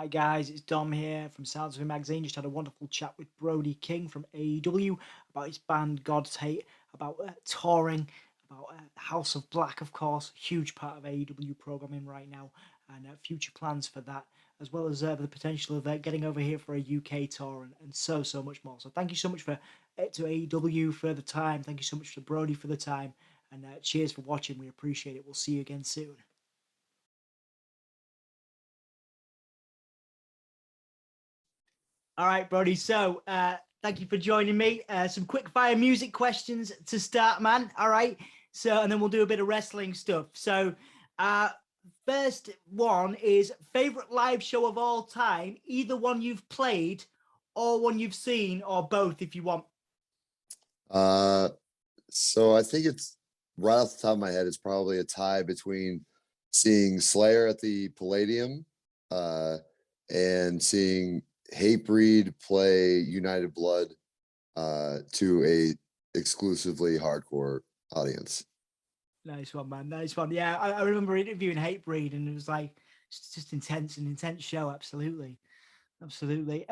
Hi guys, it's Dom here from Sounds of a Magazine. Just had a wonderful chat with Brody King from AEW about his band God's Hate, about touring, about House of Black, of course, huge part of AEW programming right now, and future plans for that, as well as the potential of getting over here for a UK tour and so much more. So thank you so much to AEW for the time. Thank you so much to Brody for the time, and cheers for watching. We appreciate it. We'll see you again soon. All right, Brody. So, thank you for joining me. Some quick fire music questions to start, man. All right. So, and then we'll do a bit of wrestling stuff. So, first one is favorite live show of all time, either one you've played or one you've seen, or both if you want. Uh, so I think it's right off the top of my head, it's probably a tie between seeing Slayer at the Palladium, and seeing Hatebreed play United Blood, to a exclusively hardcore audience. Nice one, man. Nice one. Yeah, I remember interviewing Hatebreed, and it was like just intense, an intense show. Absolutely, absolutely.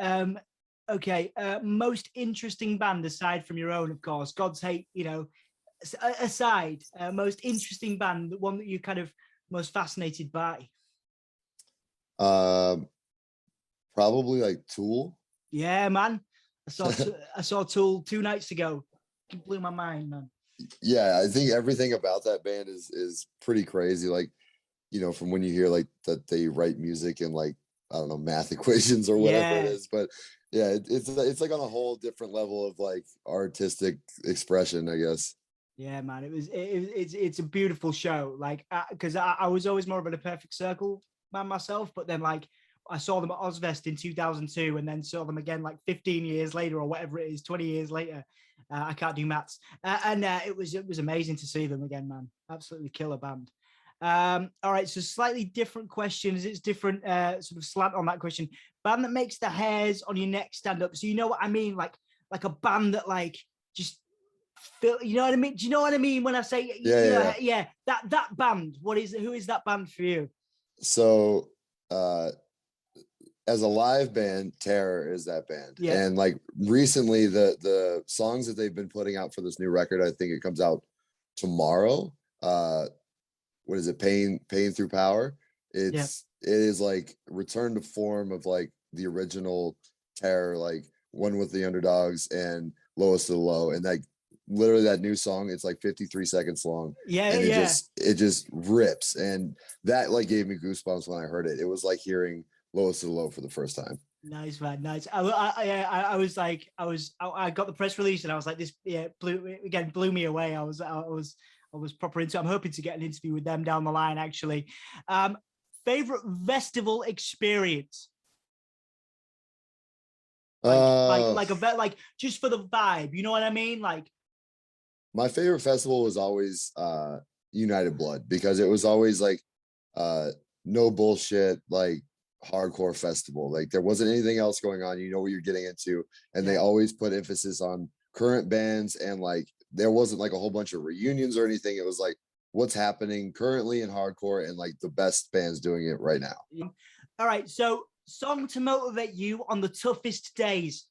Okay. Most interesting band aside from your own, of course. God's Hate. Aside, most interesting band, the one that you kind of most fascinated by. Um, Probably like Tool. Yeah, man. I saw Tool 2 nights ago. It blew my mind, man. Yeah, I think everything about that band is pretty crazy. Like, from when you hear like that they write music and like, I don't know, math equations or whatever it Yeah, is. But yeah, it's like on a whole different level of like artistic expression, I guess. yeah, man. It's a beautiful show. Like, because I was always more of a Perfect Circle man myself, but then like I saw them at Ozfest in 2002, and then saw them again like 15 years later or whatever it is, 20 years later. I can't do maths, and it was amazing to see them again, man. Absolutely killer band. All right, so slightly different questions. It's different sort of slant on that question. Band that makes the hairs on your neck stand up. So you know what I mean, like a band that like just feel. You know what I mean? Do you know what I mean when I say Yeah. yeah? That band. Who is that band for you? So, uh, as a live band, Terror is that band. Yeah, And like recently, the songs that they've been putting out for this new record, I think it comes out tomorrow. What is it? Pain Through Power. yeah. It is like return to form of like the original Terror, like One with the Underdogs and Lowest of the Low. And like literally that new song, it's like 53 seconds long. Yeah, And yeah. it just rips. And that like gave me goosebumps when I heard it. It was like hearing Lowest of the Low for the first time. Nice, man. Nice. I was like, I got the press release and I was like, this, yeah, blew me away. I was proper into it. I'm hoping to get an interview with them down the line, actually. Favorite festival experience? Uh, Like just for the vibe. You know what I mean? Like, my favorite festival was always United Blood because it was always like uh no bullshit, like hardcore festival. Like there wasn't anything else going on. You know what you're getting into, and they yeah. always put emphasis on current bands, and like there wasn't like a whole bunch of reunions or anything. It was like what's happening currently in hardcore and like the best bands doing it right now. All right. So, song to motivate you on the toughest days.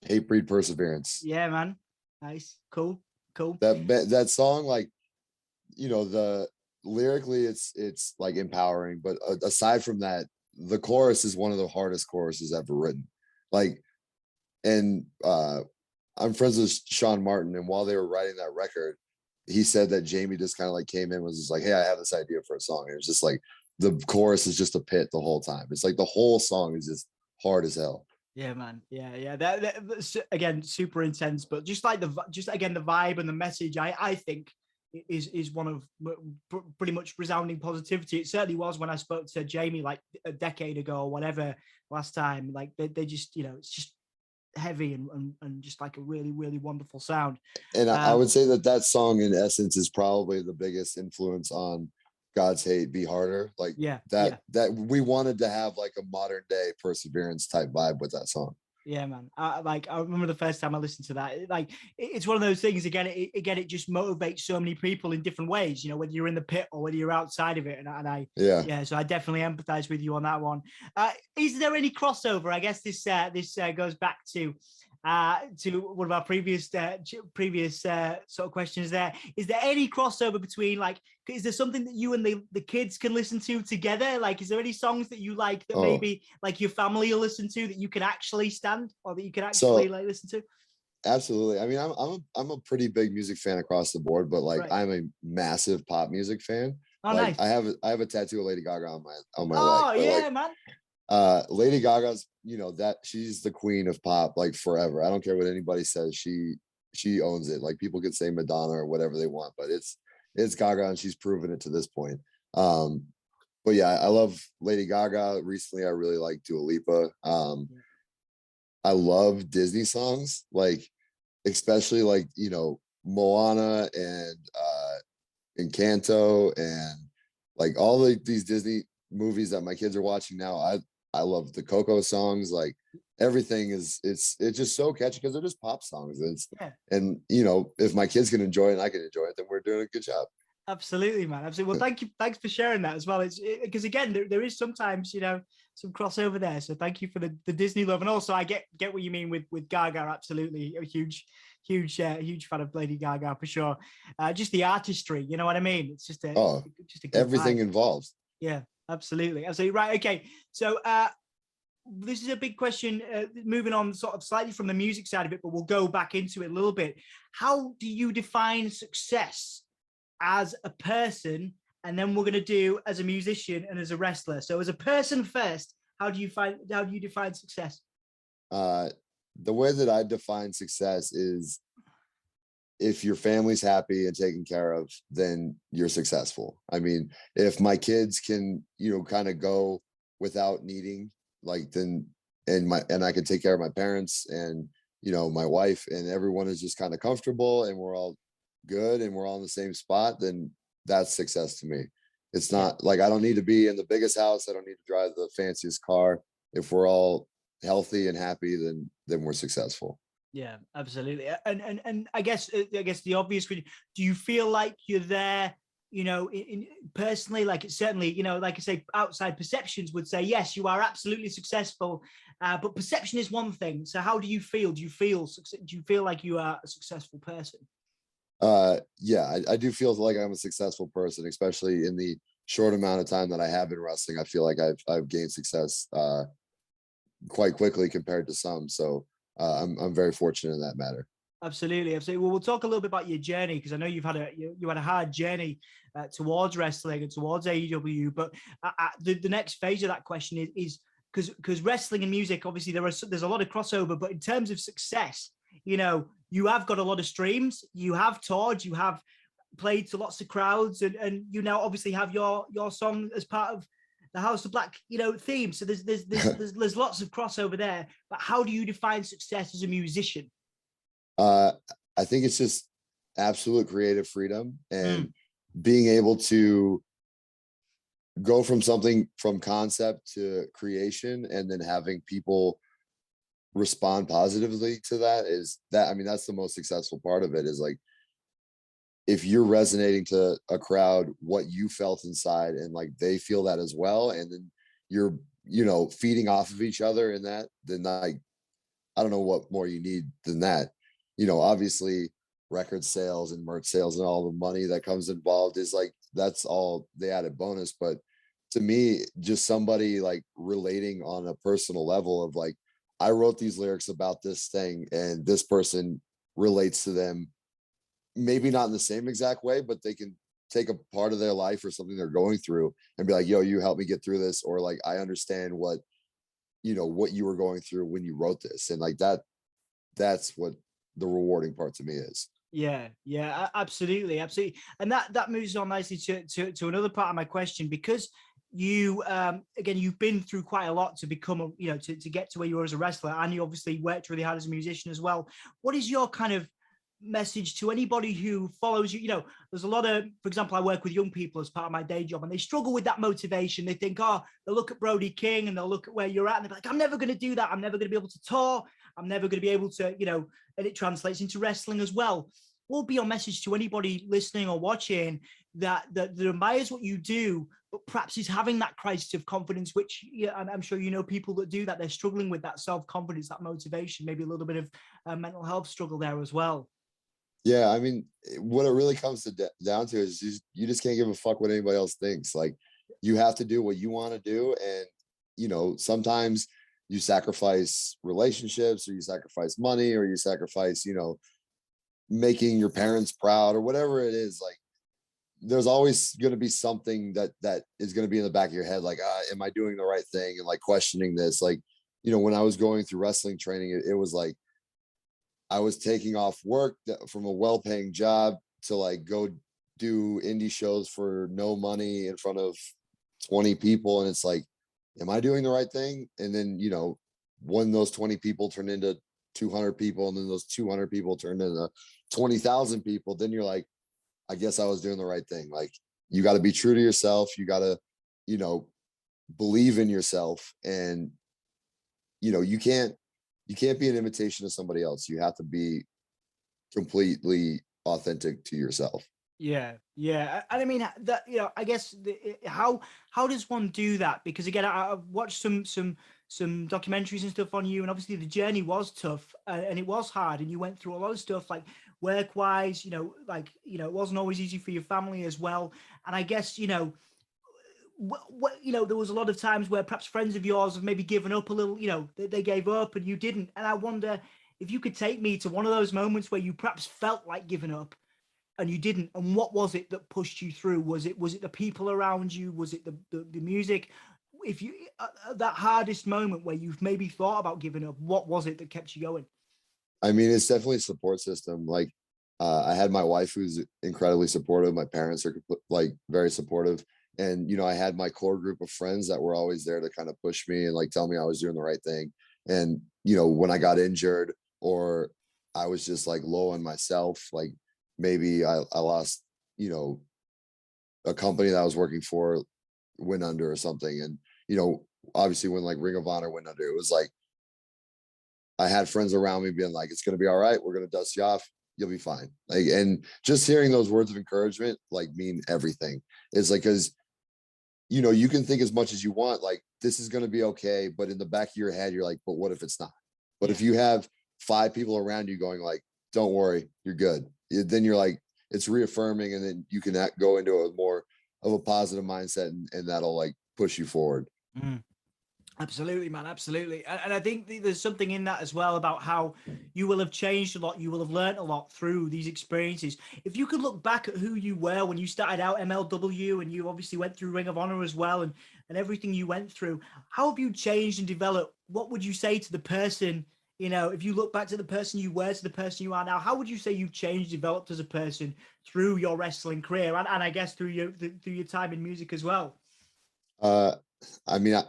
Hate Breed Perseverance. Yeah, man. Nice. Cool. Cool. That song, like, the lyrically it's like empowering, but aside from that, the chorus is one of the hardest choruses ever written. Like, and I'm friends with Sean Martin, and while they were writing that record, he said that Jamie just kind of like came in, was just like, hey, I have this idea for a song, and it's just like the chorus is just a pit the whole time. It's like the whole song is just hard as hell. Yeah, man. Yeah, yeah. That's, again, super intense, but just like just again the vibe and the message, I think is one of pretty much resounding positivity. It certainly was when I spoke to Jamie like a decade ago or whatever last time. Like they just it's just heavy and just like a really wonderful sound. And I would say that song in essence is probably the biggest influence on God's Hate Be Harder. Like Yeah, that yeah. that we wanted to have like a modern day Perseverance type vibe with that song. Yeah, man. I remember the first time I listened to that. It's one of those things. Again, it just motivates so many people in different ways. You know, whether you're in the pit or whether you're outside of it. Yeah. Yeah. So I definitely empathize with you on that one. Is there any crossover? I guess this goes back to one of our previous sort of questions. There is there any crossover between, like, is there something that you and the kids can listen to together? Like, is there any songs that you like that Oh, maybe like your family will listen to that you can actually stand or that you can actually so like listen to? absolutely. I mean, I'm a pretty big music fan across the board, but like Right. I'm a massive pop music fan. Oh, Like nice. I have a tattoo of Lady Gaga on my leg, Oh but like yeah, man. Lady Gaga's, you know, that she's the queen of pop like forever. I don't care what anybody says. She owns it. Like people could say Madonna or whatever they want, but it's Gaga and she's proven it to this point. Um but yeah, I love Lady Gaga. Recently I really like Dua Lipa. I love Disney songs, like especially like, you know, Moana and Encanto and like all these Disney movies that my kids are watching now. I love the Coco songs. Like everything it's just so catchy because they're just pop songs. Yeah. And you know, if my kids can enjoy it and I can enjoy it, then we're doing a good job. Absolutely, man. Absolutely. Well, thank you. Thanks for sharing that as well. It's because again, there is sometimes, you know, some crossover there. So thank you for the Disney love, and also I get what you mean with Gaga. Absolutely, a huge fan of Lady Gaga for sure. Just the artistry, you know what I mean? It's Oh, just a good everything vibe. involved. Yeah, absolutely, absolutely right. Okay, so this is a big question. Moving on, sort of slightly from the music side of it, but we'll go back into it a little bit. How do you define success as a person, and then we're going to do as a musician and as a wrestler? So as a person first, how do you define success? Uh the way that I define success is if your family's happy and taken care of, then you're successful. I mean, if my kids can, you know, kind of go without needing, like then and I can take care of my parents and you know my wife and everyone is just kind of comfortable and we're all good and we're all in the same spot, then that's success to me. It's Yeah. not like I don't need to be in the biggest house. I don't need to drive the fanciest car. If we're all healthy and happy, then we're successful. Yeah, absolutely. And I guess the obvious question, do you feel like you're there, you know, personally, like it's certainly, you know, like I say, outside perceptions would say, yes, you are absolutely successful. But perception is one thing. So how do you feel? Do you feel like you are a successful person? Yeah, I do feel like I'm a successful person, especially in the short amount of time that I have been wrestling. I feel like I've gained success quite quickly compared to some. So I'm very fortunate in that matter. Absolutely, absolutely. Well, we'll talk a little bit about your journey because I know you had a hard journey towards wrestling and towards AEW. But the next phase of that question is because wrestling and music, obviously there's a lot of crossover. But in terms of success, you know, you have got a lot of streams, you have toured, you have played to lots of crowds, and you now obviously have your song as part of the House of Black, you know, theme. So there's lots of crossover there. But how do you define success as a musician? uh, I think it's just absolute creative freedom and Mm, being able to go from something from concept to creation and then having people respond positively to that is that I mean that's the most successful part of it is like if you're resonating to a crowd what you felt inside and like they feel that as well and then you're you know feeding off of each other in that then like I don't know what more you need than that. You know, obviously record sales and merch sales and all the money that comes involved is like that's all the added bonus. But to me, just somebody like relating on a personal level of like, I wrote these lyrics about this thing and this person relates to them, maybe not in the same exact way, but they can take a part of their life or something they're going through and be like, yo, you helped me get through this, or like I understand what you know what you were going through when you wrote this and like that's what the rewarding part to me is. yeah, yeah, absolutely, absolutely. And that moves on nicely to another part of my question because you again you've been through quite a lot to become a, you know, to get to where you are as a wrestler, and you obviously worked really hard as a musician as well. What is your kind of message to anybody who follows you? You know, there's a lot of, for example, I work with young people as part of my day job, and they struggle with that motivation. They think, oh, they'll look at Brody King and they'll look at where you're at, and they're like, I'm never going to do that. I'm never going to be able to tour. I'm never going to be able to, you know, and it translates into wrestling as well. What will be your message to anybody listening or watching that admires what you do, but perhaps is having that crisis of confidence, which, yeah, I'm sure you know people that do that. They're struggling with that self-confidence, that motivation, maybe a little bit of mental health struggle there as well. Yeah, I mean, what it really comes to down to is you just can't give a fuck what anybody else thinks. Like, you have to do what you want to do, and you know, sometimes you sacrifice relationships, or you sacrifice money, or you sacrifice, you know, making your parents proud, or whatever it is. Like, there's always going to be something that is going to be in the back of your head, like, am I doing the right thing, and like questioning this. Like, you know, when I was going through wrestling training, it was like I was taking off work from a well-paying job to like go do indie shows for no money in front of 20 people. And it's like, am I doing the right thing? And then, you know, when those 20 people turn into 200 people, and then those 200 people turn into 20,000 people, then you're like, I guess I was doing the right thing. Like, you got to be true to yourself. You got to, you know, believe in yourself. And, you know, you can't be an imitation of somebody else. You have to be completely authentic to yourself. Yeah, yeah. And I mean that, you know, I guess how does one do that? Because again, I've watched some documentaries and stuff on you, and obviously the journey was tough, and it was hard, and you went through a lot of stuff, like work wise, you know, like, you know, it wasn't always easy for your family as well. And I guess, you know, you know, there was a lot of times where perhaps friends of yours have maybe given up a little, you know, they gave up and you didn't. And I wonder if you could take me to one of those moments where you perhaps felt like giving up and you didn't. And what was it that pushed you through? Was it the people around you? Was it the music? If you that hardest moment where you've maybe thought about giving up, what was it that kept you going? I mean, it's definitely a support system. Like, I had my wife, who's incredibly supportive. My parents are like very supportive. And, you know, I had my core group of friends that were always there to kind of push me and like tell me I was doing the right thing. And, you know, when I got injured, or I was just like low on myself, like maybe I lost, you know, a company that I was working for went under or something. And, you know, obviously when like Ring of Honor went under, it was like, I had friends around me being like, it's going to be all right. We're going to dust you off. You'll be fine. Like, and just hearing those words of encouragement, like, mean everything. It's like, cause you know, you can think as much as you want, like, this is going to be okay. But in the back of your head, you're like, but what if it's not? But if you have 5 people around you going like, don't worry, you're good, then you're like, it's reaffirming. And then you can go into a more of a positive mindset, and that'll like push you forward. Mm. Absolutely, man. Absolutely. And I think there's something in that as well about how you will have changed a lot. You will have learned a lot through these experiences. If you could look back at who you were when you started out MLW, and you obviously went through Ring of Honor as well, and everything you went through, how have you changed and developed? What would you say to the person, you know, if you look back to the person you were to the person you are now, how would you say you've changed, developed as a person through your wrestling career, and I guess through your time in music as well? Uh, I mean,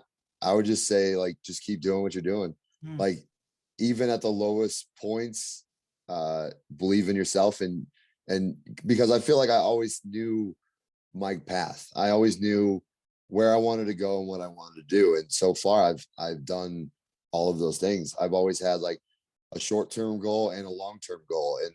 I would just say, like, just keep doing what you're doing. Mm. Like, even at the lowest points, believe in yourself. And because I feel like I always knew my path. I always knew where I wanted to go and what I wanted to do. And so far I've done all of those things. I've always had like a short-term goal and a long-term goal. And,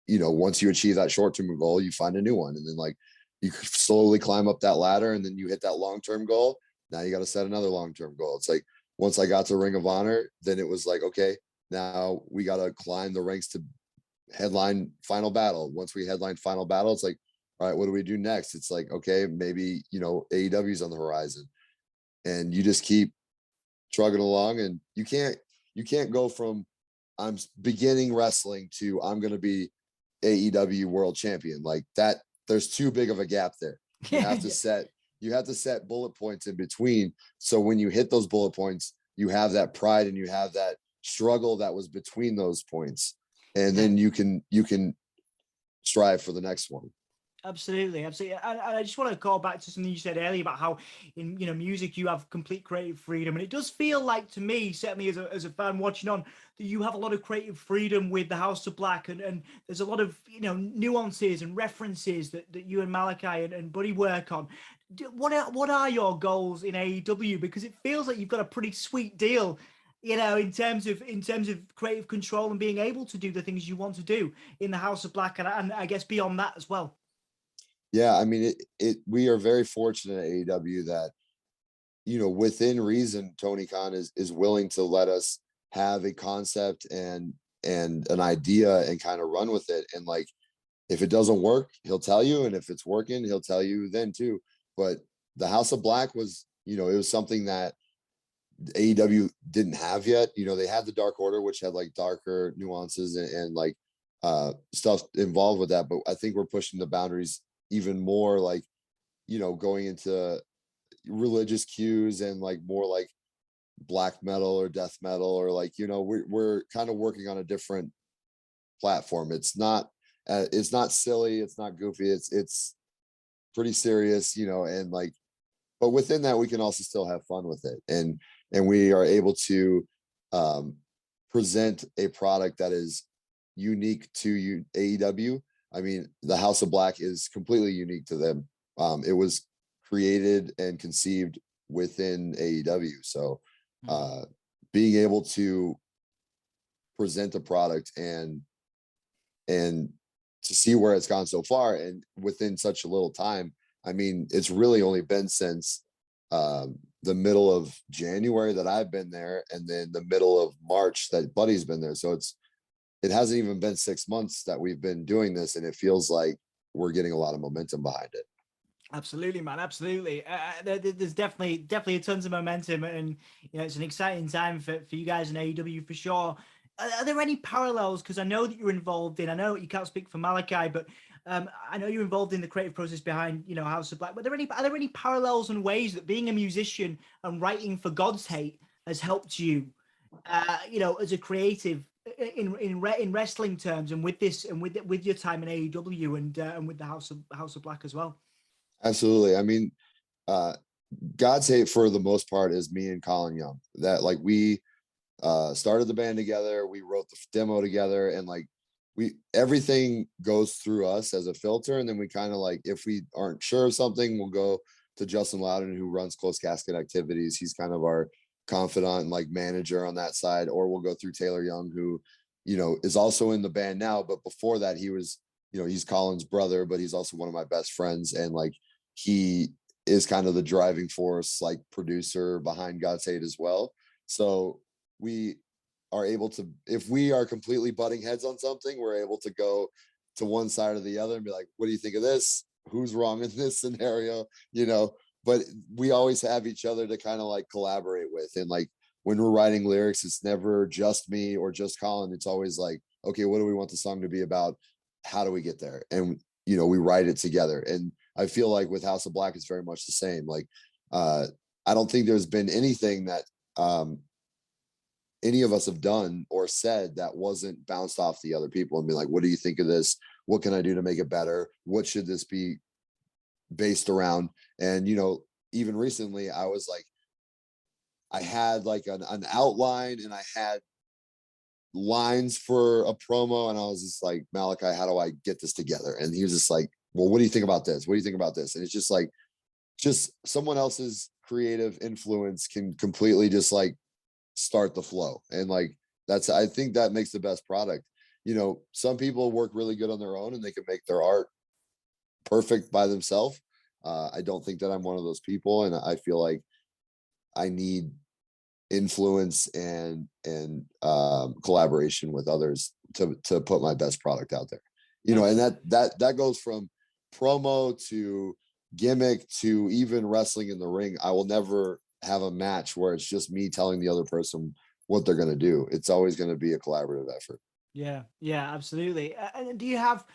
you know, once you achieve that short-term goal, you find a new one. And then like you slowly climb up that ladder, and then you hit that long-term goal. Now you got to set another long-term goal. It's like, once I got to Ring of Honor, then it was like, okay, now we got to climb the ranks to headline Final Battle. Once we headline Final Battle, it's like, all right, what do we do next? It's like, okay, maybe, you know, AEW's on the horizon. And you just keep trugging along, and you can't go from I'm beginning wrestling to I'm going to be AEW world champion. Like that, there's too big of a gap there. You have to set bullet points in between. So when you hit those bullet points, you have that pride and you have that struggle that was between those points. And then you can strive for the next one. Absolutely, absolutely. And I just want to call back to something you said earlier about how in music you have complete creative freedom, and it does feel like to me, certainly as a fan watching on, that you have a lot of creative freedom with the House of Black, and there's a lot of nuances and references that you and Malakai and Buddy work on. What are your goals in AEW? Because it feels like you've got a pretty sweet deal, in terms of creative control and being able to do the things you want to do in the House of Black, and I guess beyond that as well. Yeah, I mean, we are very fortunate at AEW that, within reason, Tony Khan is willing to let us have a concept and an idea and kind of run with it. And like, if it doesn't work, he'll tell you, and if it's working, he'll tell you then too. But the House of Black was, it was something that AEW didn't have yet. They had the Dark Order, which had like darker nuances and like stuff involved with that. But I think we're pushing the boundaries even more, like, going into religious cues and like more like black metal or death metal, or like, we're kind of working on a different platform. It's not silly, it's not goofy, it's pretty serious, and like, but within that we can also still have fun with it, and we are able to um present a product that is unique to AEW. I mean, the House of Black is completely unique to them. It was created and conceived within AEW. So being able to present a product and to see where it's gone so far and within such a little time. I mean, it's really only been since the middle of January that I've been there, and then the middle of March that Buddy's been there. So it hasn't even been 6 months that we've been doing this, and it feels like we're getting a lot of momentum behind it. Absolutely, man. Absolutely. There's definitely tons of momentum, and it's an exciting time for you guys in AEW for sure. Are there any parallels? Because I know that you're involved in. I know you can't speak for Malakai, but I know you're involved in the creative process behind House of Black. But are there any parallels and ways that being a musician and writing for God's Hate has helped you, as a creative in wrestling terms, and with this and with your time in AEW and with the House of Black as well? Absolutely. I mean, uh, God's Hate for the most part is me and Colin Young. That like we started the band together, we wrote the demo together, and like everything goes through us as a filter, and then we kind of like, if we aren't sure of something, we'll go to Justin Loudon, who runs Close Casket Activities. He's kind of our confidant and like manager on that side, or we'll go through Taylor Young, who is also in the band now, but before that he was, he's Colin's brother, but he's also one of my best friends, and like he is kind of the driving force, like producer behind God's Hate as well. So we are able to, if we are completely butting heads on something, we're able to go to one side or the other and be like, what do you think of this? Who's wrong in this scenario? But we always have each other to kind of like collaborate with. And like when we're writing lyrics, it's never just me or just Colin. It's always like, okay, what do we want the song to be about? How do we get there? And, we write it together. And I feel like with House of Black, it's very much the same. Like, I don't think there's been anything that any of us have done or said that wasn't bounced off the other people and be like, what do you think of this? What can I do to make it better? What should this be based around? And, even recently I was like, I had like an outline and I had lines for a promo, and I was just like, Malakai, how do I get this together? And he was just like, well, what do you think about this? What do you think about this? And it's just like, just someone else's creative influence can completely just like start the flow. And like, I think that makes the best product. Some people work really good on their own and they can make their art perfect by themselves. I don't think that I'm one of those people. And I feel like I need influence and collaboration with others to put my best product out there. And that goes from promo to gimmick to even wrestling in the ring. I will never have a match where it's just me telling the other person what they're going to do. It's always going to be a collaborative effort. Yeah, absolutely. And do you have,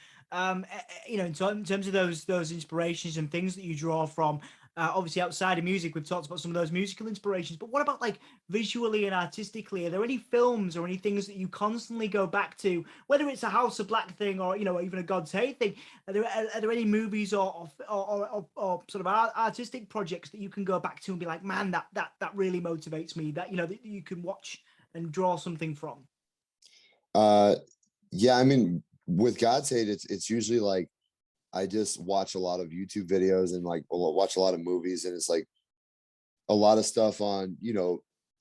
in terms of those inspirations and things that you draw from, Obviously, outside of music, we've talked about some of those musical inspirations, but what about like visually and artistically? Are there any films or any things that you constantly go back to, whether it's a House of Black thing or, you know, even a God's Hate thing? Are there any movies or sort of artistic projects that you can go back to and be like, man, that really motivates me, that, you know, that you can watch and draw something from? Uh, yeah, I mean, with God's Hate, it's usually like I just watch a lot of YouTube videos and like watch a lot of movies, and it's like a lot of stuff on,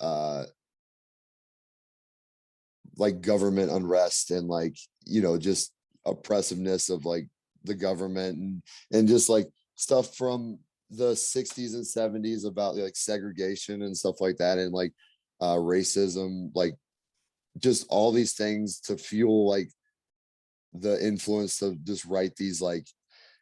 uh like government unrest and like, just oppressiveness of like the government, and just like stuff from the 60s and 70s about like segregation and stuff like that, and like racism, like just all these things to fuel like the influence to just write these like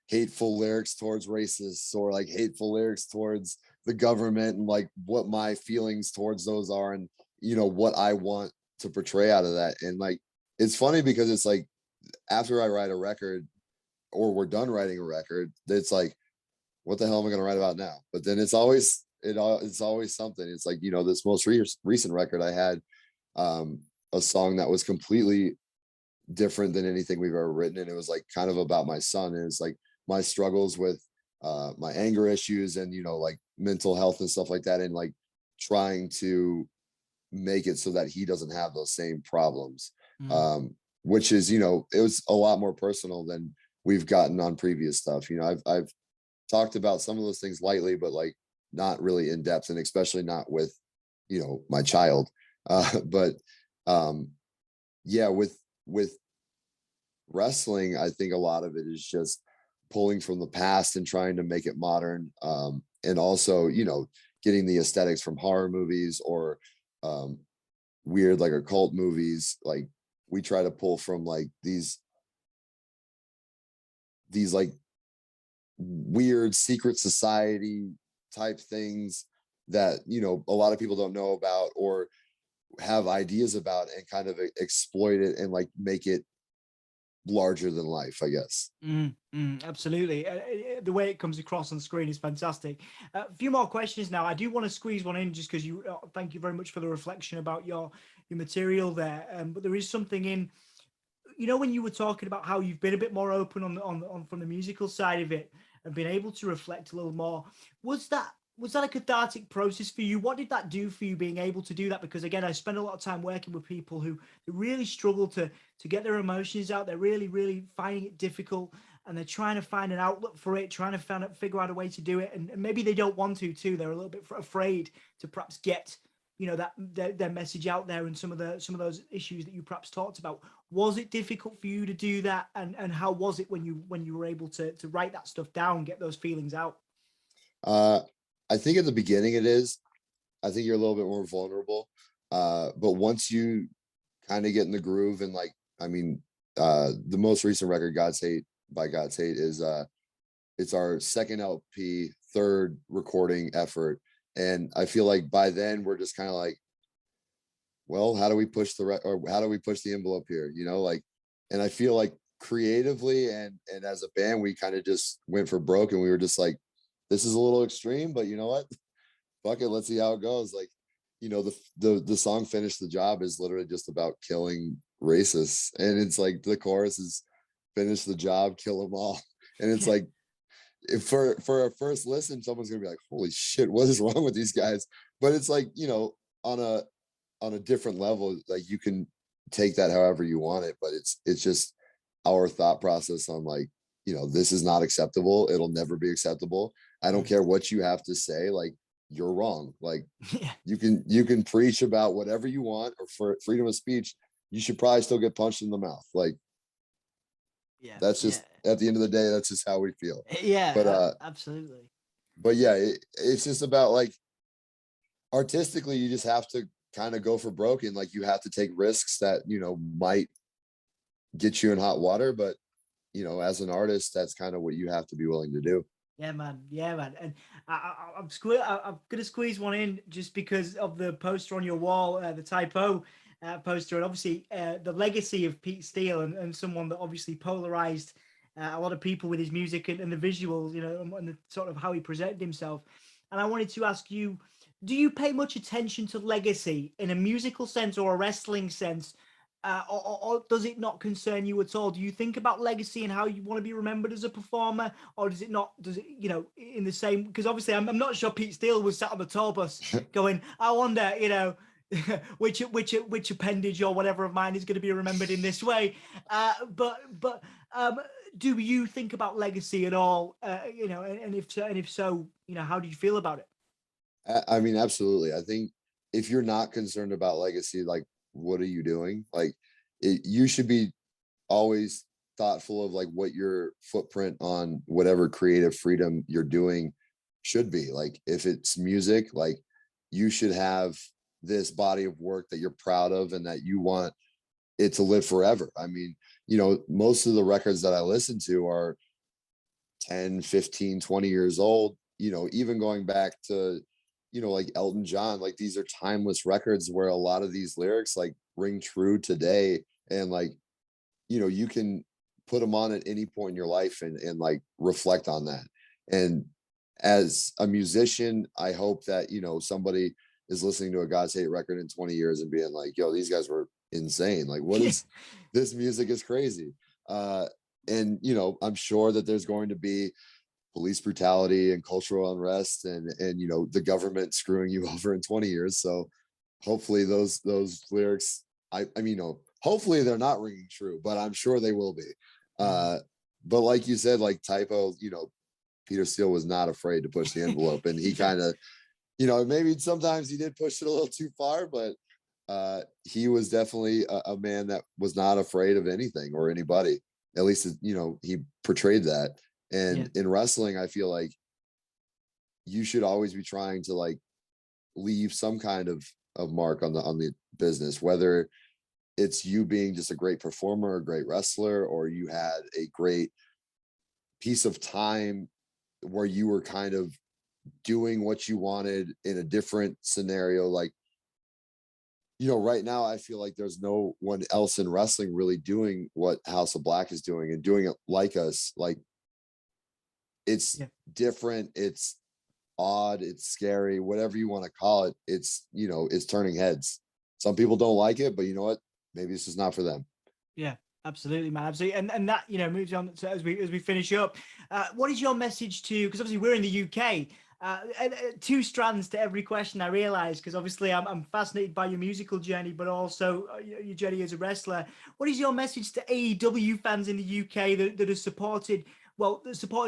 hateful lyrics towards racists, or like hateful lyrics towards the government, and like what my feelings towards those are, and what I want to portray out of that. And like it's funny because it's like after I write a record, or we're done writing a record, it's like, what the hell am I going to write about now? But then it's always something. It's like, this most recent record I had, a song that was completely different than anything we've ever written, and it was like kind of about my son, and it's like my struggles with my anger issues, and like mental health and stuff like that, and like trying to make it so that he doesn't have those same problems. Mm. Which is, it was a lot more personal than we've gotten on previous stuff. I've talked about some of those things lightly, but like not really in depth, and especially not with my child. But yeah, with wrestling, I think a lot of it is just pulling from the past and trying to make it modern, and also getting the aesthetics from horror movies, or weird like occult movies. Like we try to pull from like these like weird secret society type things that a lot of people don't know about or have ideas about, and kind of exploit it and like make it larger than life, I guess. Absolutely. The way it comes across on screen is fantastic. A few more questions now. I do want to squeeze one in just because thank you very much for the reflection about your material there. But there is something in, when you were talking about how you've been a bit more open on from the musical side of it and been able to reflect a little more, was that a cathartic process for you? What did that do for you, being able to do that? Because again, I spend a lot of time working with people who really struggle to get their emotions out. They're really, really finding it difficult, and they're trying to find an outlet for it, trying to figure out a way to do it. And maybe they don't want to too. They're a little bit afraid to perhaps get that their message out there, and some of those issues that you perhaps talked about. Was it difficult for you to do that, and how was it when you were able to write that stuff down, get those feelings out? uh I think at the beginning it is. I think you're a little bit more vulnerable, but once you kind of get in the groove, and like, I mean, the most recent record, God's Hate, by God's Hate, is it's our second LP, third recording effort, and I feel like by then we're just kind of like, well, how do we push or how do we push the envelope here, like. And I feel like creatively and as a band, we kind of just went for broke, and we were just like, this is a little extreme, but you know what, fuck it, let's see how it goes. Like, the song "Finish the Job" is literally just about killing racists, and it's like the chorus is "Finish the job, kill them all," and it's like, if for a first listen, someone's gonna be like, holy shit, what is wrong with these guys? But it's like, on a different level, like you can take that however you want it, but it's just our thought process on like, this is not acceptable, it'll never be acceptable. I don't care what you have to say, like, you're wrong. Like, Yeah. you can preach about whatever you want, or for freedom of speech, you should probably still get punched in the mouth. Like, Yeah. that's Yeah. just, at the end of the day, that's just how we feel. But Yeah. Absolutely. yeah, it's just about like, artistically, you just have to kind of go for broke, and like you have to take risks that might get you in hot water. But as an artist, that's kind of what you have to be willing to do. Yeah, man. Yeah, man. And I'm gonna squeeze one in just because of the poster on your wall, the typo poster, and obviously the legacy of Pete Steele, and someone that obviously polarized a lot of people with his music and the visuals, and the sort of how he presented himself. And I wanted to ask you, do you pay much attention to legacy in a musical sense or a wrestling sense? Or does it not concern you at all? Do you think about legacy and how you want to be remembered as a performer, or does it not? Does it, in the same? Because obviously, I'm not sure Pete Steele was sat on the tour bus going, "I wonder, which appendage or whatever of mine is going to be remembered in this way." But do you think about legacy at all? And if so, how do you feel about it? I mean, absolutely. I think if you're not concerned about legacy, like, what are you doing? Like, you should be always thoughtful of like what your footprint on whatever creative freedom you're doing should be. Like, if it's music, like, you should have this body of work that you're proud of and that you want it to live forever. I mean, most of the records that I listen to are 10, 15, 20 years old, even going back to, like Elton John. Like, these are timeless records where a lot of these lyrics like ring true today. And like, you can put them on at any point in your life and like reflect on that. And as a musician, I hope that, somebody is listening to a God's Hate record in 20 years and being like, yo, these guys were insane. Like, what is this music is crazy. And I'm sure that there's going to be police brutality and cultural unrest and the government screwing you over in 20 years. So hopefully those lyrics, I mean, hopefully they're not ringing true, but I'm sure they will be. But like you said, like Typo, Peter Steele was not afraid to push the envelope, and he kind of, maybe sometimes he did push it a little too far, but he was definitely a man that was not afraid of anything or anybody. At least, he portrayed that. And in wrestling, I feel like you should always be trying to like leave some kind of mark on the business, whether it's you being just a great performer, a great wrestler, or you had a great piece of time where you were kind of doing what you wanted in a different scenario. Like, right now I feel like there's no one else in wrestling really doing what House of Black is doing and doing it like us. Like, it's different, it's odd, it's scary, whatever you want to call it. It's, it's turning heads. Some people don't like it, but you know what? Maybe this is not for them. Yeah, absolutely, man. Absolutely. And that, moves on to, as we finish up. What is your message to, because obviously we're in the UK, two strands to every question, I realize, because obviously I'm fascinated by your musical journey, but also your journey as a wrestler. What is your message to AEW fans in the UK that have supported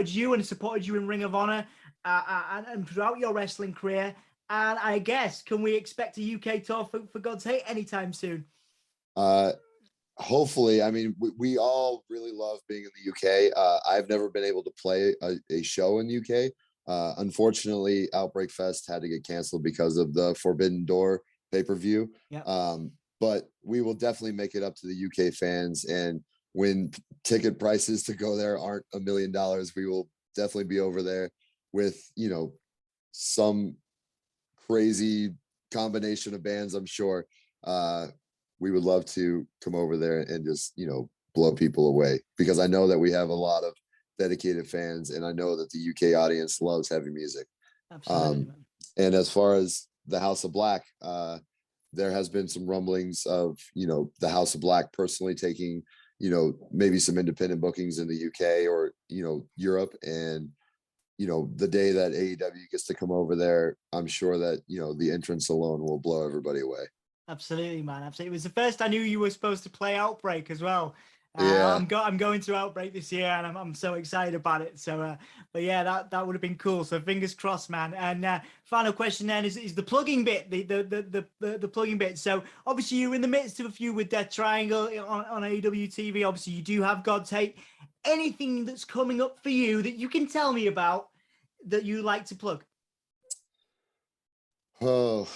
you and supported you in Ring of Honor and throughout your wrestling career? And I guess, can we expect a UK tour for God's Hate anytime soon? Hopefully. I mean, we all really love being in the UK. I've never been able to play a show in the UK. Unfortunately, Outbreak Fest had to get canceled because of the Forbidden Door pay-per-view. But we will definitely make it up to the UK fans. And when ticket prices to go there aren't $1 million, we will definitely be over there with, some crazy combination of bands, I'm sure. We would love to come over there and just, blow people away, because I know that we have a lot of dedicated fans, and I know that the UK audience loves heavy music. Absolutely. And as far as the House of Black, there has been some rumblings of, the House of Black personally taking, maybe some independent bookings in the UK or, Europe. And, the day that AEW gets to come over there, I'm sure that, the entrance alone will blow everybody away. Absolutely, man. Absolutely. It was the first I knew you were supposed to play Outbreak as well. Yeah. I'm going to Outbreak this year, and I'm so excited about it. So, but yeah, that would have been cool. So fingers crossed, man. And final question then is the plugging bit, the plugging bit. So obviously you're in the midst of a feud with Death Triangle on AEW TV. Obviously you do have God's Hate. Anything that's coming up for you that you can tell me about that you like to plug? Oh,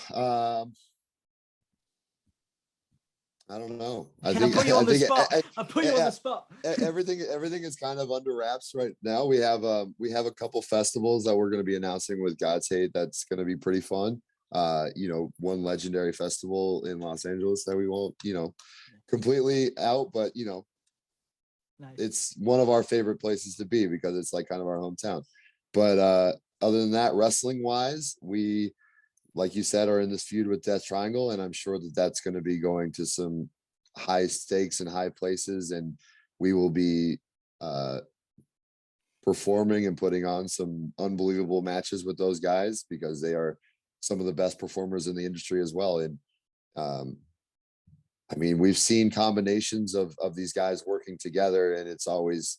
I don't know. I put you on the spot. I put you on the spot. Everything is kind of under wraps right now. We have a couple festivals that we're going to be announcing with God's Hate. That's going to be pretty fun. One legendary festival in Los Angeles that we won't, completely out, but Nice. it's one of our favorite places to be because it's like kind of our hometown. But other than that, wrestling wise, we, like you said, are in this feud with Death Triangle, and I'm sure that that's going to be going to some high stakes and high places, and we will be performing and putting on some unbelievable matches with those guys because they are some of the best performers in the industry as well. And I mean, we've seen combinations of these guys working together, and it's always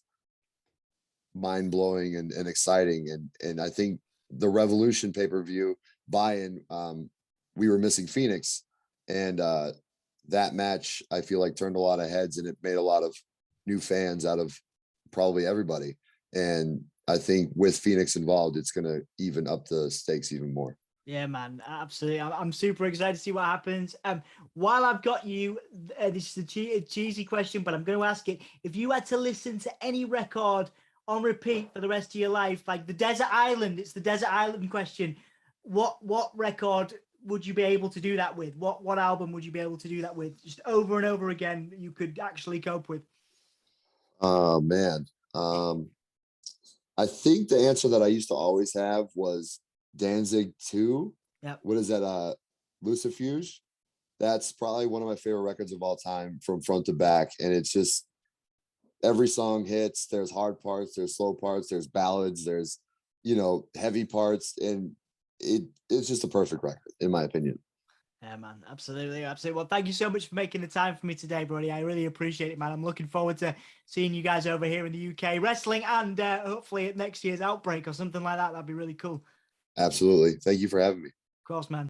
mind blowing and exciting. And I think the Revolution pay-per-view buy-in, we were missing Phoenix, and that match I feel like turned a lot of heads, and it made a lot of new fans out of probably everybody. And I think with Phoenix involved, it's going to even up the stakes even more. Yeah, man, absolutely. I'm super excited to see what happens. While I've got you, this is a cheesy question, but I'm going to ask it. If you had to listen to any record on repeat for the rest of your life, like the Desert Island, it's the Desert Island question. What record would you be able to do that with? What album would you be able to do that with? Just over and over again, you could actually cope with. Oh man. I think the answer that I used to always have was Danzig 2. Yeah. What is that? Lucifuge. That's probably one of my favorite records of all time from front to back. And it's just every song hits. There's hard parts, there's slow parts, there's ballads, there's, heavy parts. And it's just a perfect record, in my opinion. Yeah, man, absolutely. Well, thank you so much for making the time for me today, Brody. I really appreciate it, man. I'm looking forward to seeing you guys over here in the UK wrestling, and hopefully at next year's Outbreak or something like that. That'd be really cool. Absolutely. Thank you for having me. Of course, man.